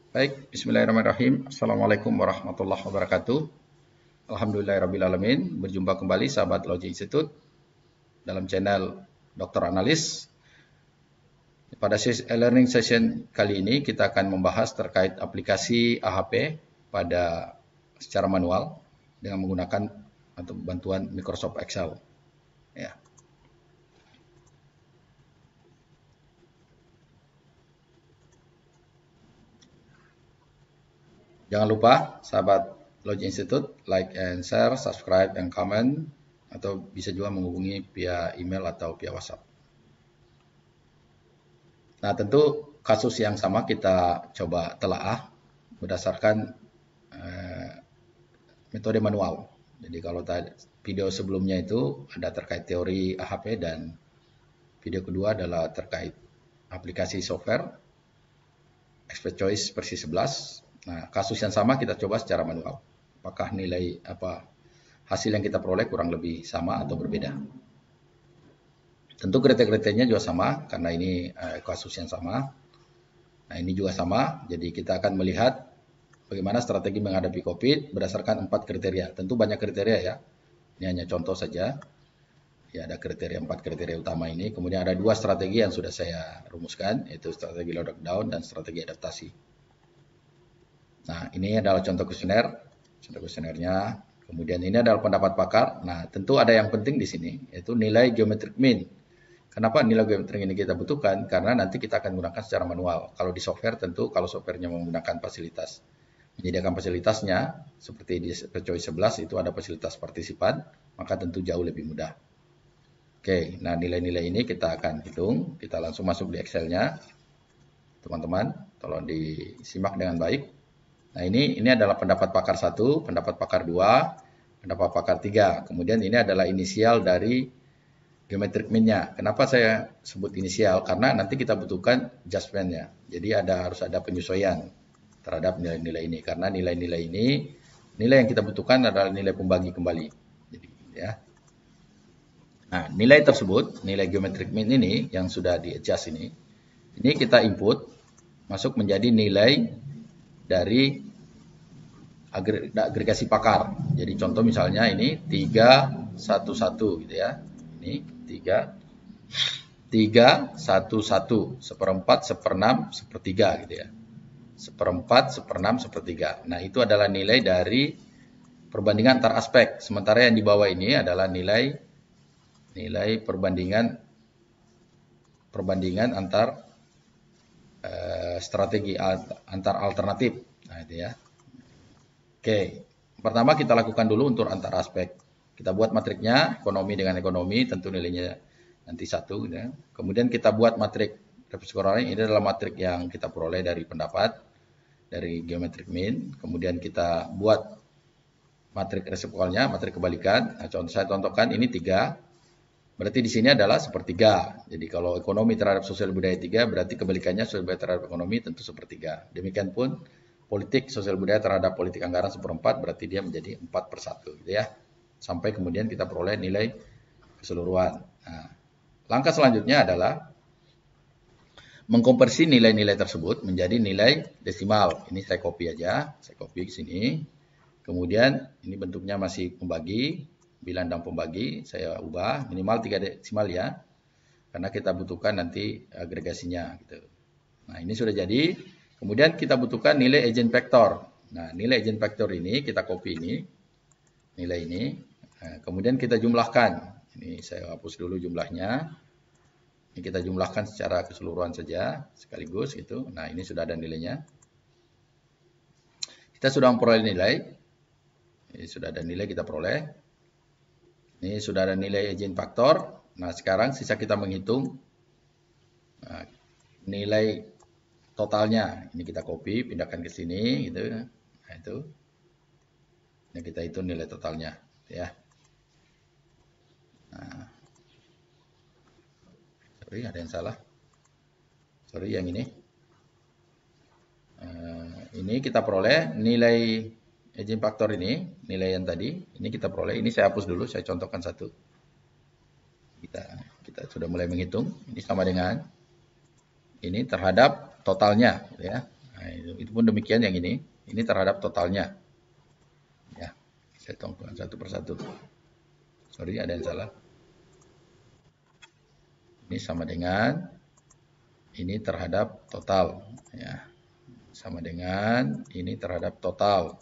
Baik, bismillahirrahmanirrahim. Assalamualaikum warahmatullahi wabarakatuh. Alhamdulillahirrabbilalamin. Berjumpa kembali sahabat Logi Institute dalam channel Dr. Analis. Pada learning session kali ini kita akan membahas terkait aplikasi AHP pada secara manual dengan menggunakan atau bantuan Microsoft Excel. Ya. Jangan lupa sahabat Logi Institute like and share, subscribe and comment, atau bisa juga menghubungi via email atau via WhatsApp. Nah, tentu kasus yang sama kita coba telaah berdasarkan metode manual. Jadi kalau video sebelumnya itu ada terkait teori AHP dan video kedua adalah terkait aplikasi software Expert Choice versi 11. Nah, kasus yang sama kita coba secara manual. Apakah hasil yang kita peroleh kurang lebih sama atau berbeda? Tentu kriteria-kriterianya juga sama karena ini kasus yang sama. Nah, ini juga sama. Jadi kita akan melihat bagaimana strategi menghadapi COVID berdasarkan 4 kriteria. Tentu banyak kriteria ya. Ini hanya contoh saja. Ya, ada 4 kriteria utama ini. Kemudian ada 2 strategi yang sudah saya rumuskan, yaitu strategi lockdown dan strategi adaptasi. Nah, ini adalah contoh kuesioner. Contoh kuesionernya. Kemudian ini adalah pendapat pakar. Nah, tentu ada yang penting di sini, yaitu nilai geometric mean. Kenapa nilai geometrik ini kita butuhkan? Karena nanti kita akan gunakan secara manual. Kalau di software tentu kalau softwarenya menggunakan fasilitas, menyediakan fasilitasnya, seperti di Choice 11 itu ada fasilitas partisipan, maka tentu jauh lebih mudah. Oke, nah nilai-nilai ini kita akan hitung. Kita langsung masuk di Excel-nya. Teman-teman, tolong disimak dengan baik. Nah ini adalah pendapat pakar 1, pendapat pakar 2, pendapat pakar 3. Kemudian ini adalah inisial dari geometric mean-nya. Kenapa saya sebut inisial? Karena nanti kita butuhkan adjustment-nya. Jadi harus ada penyesuaian terhadap nilai-nilai ini. Karena nilai-nilai ini, nilai yang kita butuhkan adalah nilai pembagi kembali. Jadi, ya. Nah, nilai tersebut, nilai geometric mean ini yang sudah di-adjust ini kita input masuk menjadi nilai dari agregasi pakar. Jadi contoh misalnya ini 311 gitu ya. Ini 3, 1, 1, seperempat, seperenam, sepertiga gitu ya. Seperempat, seperenam, sepertiga. Nah, itu adalah nilai dari perbandingan antar aspek. Sementara yang di bawah ini adalah nilai perbandingan antar strategi antar alternatif. Nah, itu ya. Oke, pertama kita lakukan dulu untuk antar aspek. Kita buat matriknya, ekonomi dengan ekonomi, tentu nilainya nanti 1. Ya. Kemudian kita buat matrik representatif. Ini adalah matrik yang kita peroleh dari pendapat, dari geometric mean. Kemudian kita buat matrik resepsikolnya, matrik kebalikan. Nah, saya contohkan ini 3. Berarti di sini adalah sepertiga. Jadi kalau ekonomi terhadap sosial budaya 3, berarti kebalikannya sosial budaya terhadap ekonomi tentu sepertiga. Demikian pun politik sosial budaya terhadap politik anggaran 1/4, berarti dia menjadi 4/1 gitu ya. Sampai kemudian kita peroleh nilai keseluruhan. Nah, langkah selanjutnya adalah mengkonversi nilai-nilai tersebut menjadi nilai desimal. Ini saya copy aja, saya copy ke sini. Kemudian ini bentuknya masih pembagi, bilan dan pembagi, saya ubah minimal 3 desimal ya. Karena kita butuhkan nanti agregasinya gitu. Nah, ini sudah jadi. Kemudian kita butuhkan nilai agent factor. Nah, nilai agent factor ini kita copy ini. Nilai ini. Nah, kemudian kita jumlahkan. Ini saya hapus dulu jumlahnya. Ini kita jumlahkan secara keseluruhan saja sekaligus gitu. Nah, ini sudah ada nilainya. Kita sudah memperoleh nilai. Ini sudah ada nilai kita peroleh. Ini sudah ada nilai agent factor. Nah, sekarang sisa kita menghitung nilai totalnya. Ini kita copy, pindahkan ke sini gitu. Nah, itu. Nah, kita hitung nilai totalnya ya. Nah. Sorry, ada yang salah. Sorry, yang ini. Ini kita peroleh nilai agent factor ini, nilai yang tadi, ini kita peroleh. Ini saya hapus dulu, saya contohkan satu. Kita sudah mulai menghitung. Ini sama dengan ini terhadap totalnya, ya. Nah, itu pun demikian yang ini. Ini terhadap totalnya. Ya, saya contohkan satu persatu. Sorry, ada yang salah. Ini sama dengan ini terhadap total. Ya, sama dengan ini terhadap total.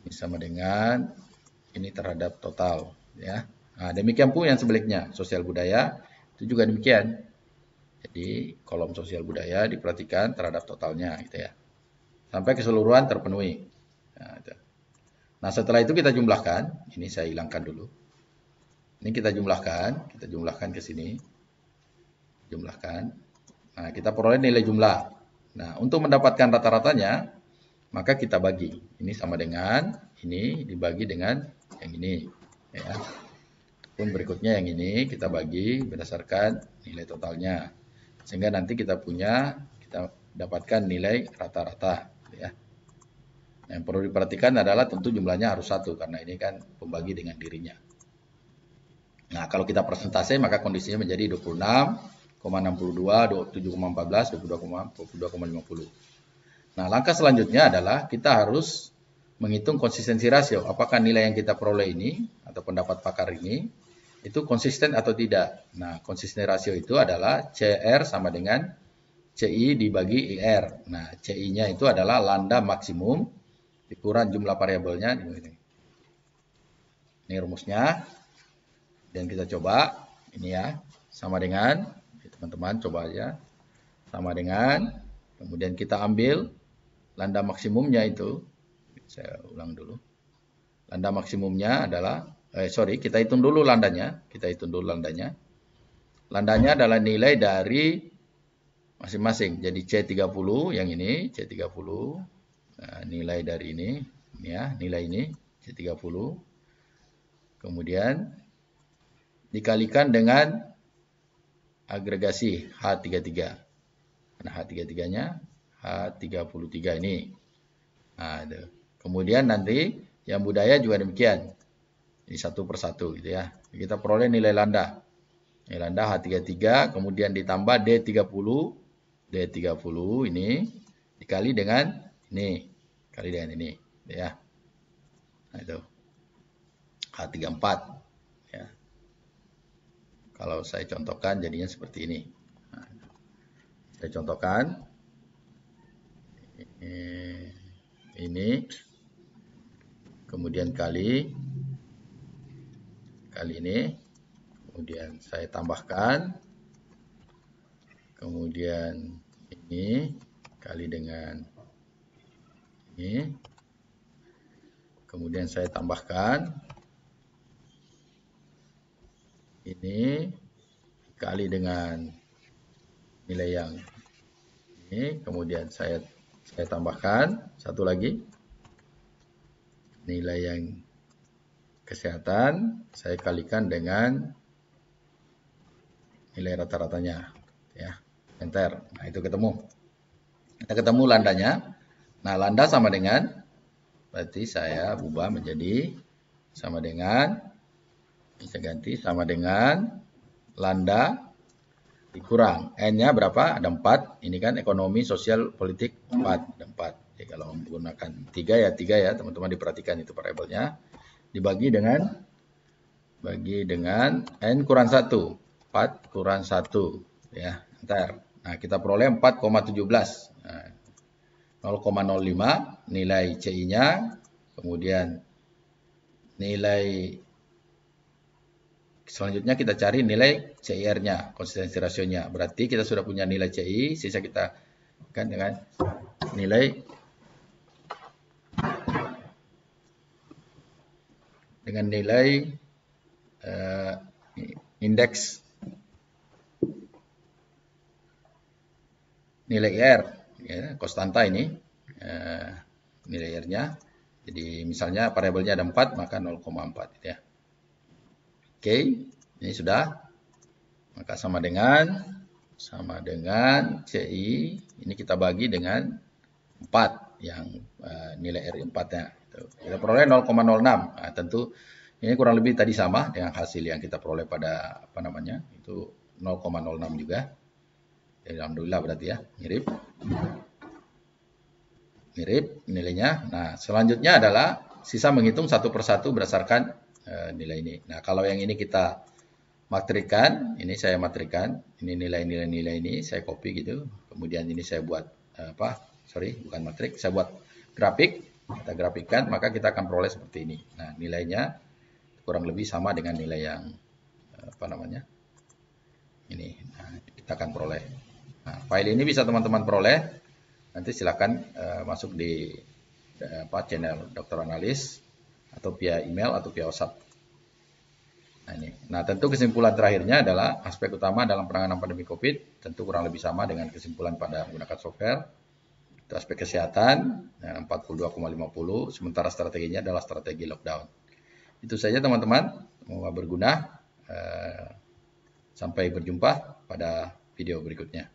Ini sama dengan ini terhadap total. Ya, nah, demikian pun yang sebaliknya, sosial budaya itu juga demikian. Jadi kolom sosial budaya diperhatikan terhadap totalnya, gitu ya, sampai keseluruhan terpenuhi. Nah, setelah itu kita jumlahkan. Ini saya hilangkan dulu. Ini kita jumlahkan ke sini, jumlahkan. Nah, kita peroleh nilai jumlah. Nah, untuk mendapatkan rata-ratanya, maka kita bagi. Ini sama dengan ini dibagi dengan yang ini. Ya. Pun berikutnya yang ini kita bagi berdasarkan nilai totalnya. Sehingga nanti kita dapatkan nilai rata-rata. Ya. Yang perlu diperhatikan adalah tentu jumlahnya harus 1, karena ini kan pembagi dengan dirinya. Nah, kalau kita persentase maka kondisinya menjadi 26,62, 27,14, 22,50. Nah, langkah selanjutnya adalah kita harus menghitung konsistensi rasio. Apakah nilai yang kita peroleh ini atau pendapat pakar ini itu konsisten atau tidak. Nah, konsistensi rasio itu adalah CR sama dengan CI dibagi IR. Nah, CI-nya itu adalah lambda maksimum dikurang jumlah variabelnya. Ini rumusnya. Dan kita coba, ini ya, sama dengan, teman-teman coba aja, sama dengan, kemudian kita ambil lambda maksimumnya itu, saya ulang dulu, lambda maksimumnya adalah, kita hitung dulu lambdanya, lambdanya adalah nilai dari masing-masing, jadi C30 yang ini, C30, nah, nilai dari ini ya, nilai ini, C30, kemudian dikalikan dengan agregasi H33. Nah, H33-nya H33 ini. Nah, itu. Kemudian nanti yang budaya juga demikian. Ini satu persatu gitu ya. Kita peroleh nilai lambda. Nilai lambda H33, kemudian ditambah D30. D30 ini dikali dengan ini. Kali dengan ini. Gitu ya. Nah, itu. H34. Kalau saya contohkan jadinya seperti ini. Nah, saya contohkan ini, kemudian kali ini, kemudian saya tambahkan, kemudian ini kali dengan ini, kemudian saya tambahkan ini dikali dengan nilai yang ini, kemudian saya tambahkan satu lagi nilai yang kesehatan, saya kalikan dengan nilai rata-ratanya ya, enter. Nah, itu ketemu, kita ketemu lambdanya. Nah, lambda sama dengan, berarti saya ubah menjadi sama dengan, bisa ganti sama dengan lambda dikurang N-nya berapa? Ada 4. Ini kan ekonomi, sosial, politik 4. Ada 4. Jadi kalau menggunakan 3 ya, teman-teman diperhatikan itu variabelnya. Dibagi dengan N kurang 1. 4 kurang 1 ya, ntar. Nah, kita peroleh 4,17. Nah, 0,05 nilai CI-nya, kemudian nilai selanjutnya kita cari nilai CIR-nya, konsistensi rasionya. Berarti kita sudah punya nilai CI, sisa kita kan dengan nilai indeks nilai IR, ya, konstanta ini nilai IR-nya. Jadi misalnya variabelnya ada 4, maka 0,4 ya. Oke, ini sudah. Maka sama dengan CI, ini kita bagi dengan 4 yang nilai R 4-nya. Kita peroleh 0,06. Nah, tentu ini kurang lebih tadi sama dengan hasil yang kita peroleh pada itu 0,06 juga. Jadi, alhamdulillah berarti ya, mirip. mirip nilainya. Nah, selanjutnya adalah sisa menghitung satu persatu berdasarkan nilai ini. Nah, kalau yang ini kita matrikan, ini saya matrikan, ini nilai-nilai ini saya copy gitu. Kemudian ini saya buat bukan matrik, saya buat grafik, kita grafikkan, maka kita akan peroleh seperti ini. Nah, nilainya kurang lebih sama dengan nilai yang ini. Nah, kita akan peroleh. Nah, file ini bisa teman-teman peroleh. Nanti silakan masuk di channel Dr. Analis atau via email atau via WhatsApp. Nah, ini. Nah, tentu kesimpulan terakhirnya adalah aspek utama dalam penanganan pandemi COVID tentu kurang lebih sama dengan kesimpulan pada menggunakan software. Itu aspek kesehatan 42,50, sementara strateginya adalah strategi lockdown. Itu saja teman-teman, semoga berguna. Sampai berjumpa pada video berikutnya.